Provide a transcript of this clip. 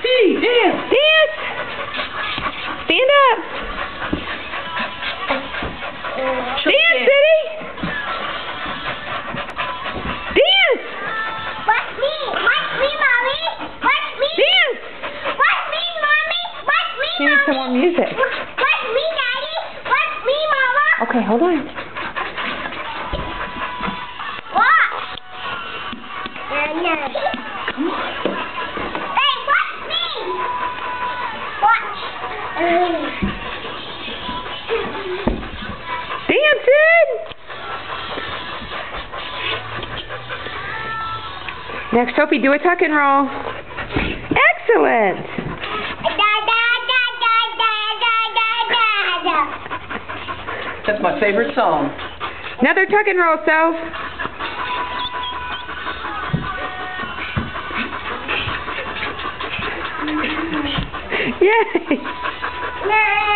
Dee, dance! Dance! Stand up! Dance, City! Dance! Watch me, Mommy. Watch me. Dance! Watch me, Mommy. Watch me, She needs some more music. Watch me, Daddy. Watch me, Mama. Okay, hold on. Watch. Hey, watch me. Watch. Dancing! Next, Sophie, do a tuck and roll. Excellent! That's my favorite song. Another tuck and roll, Soph. Yay!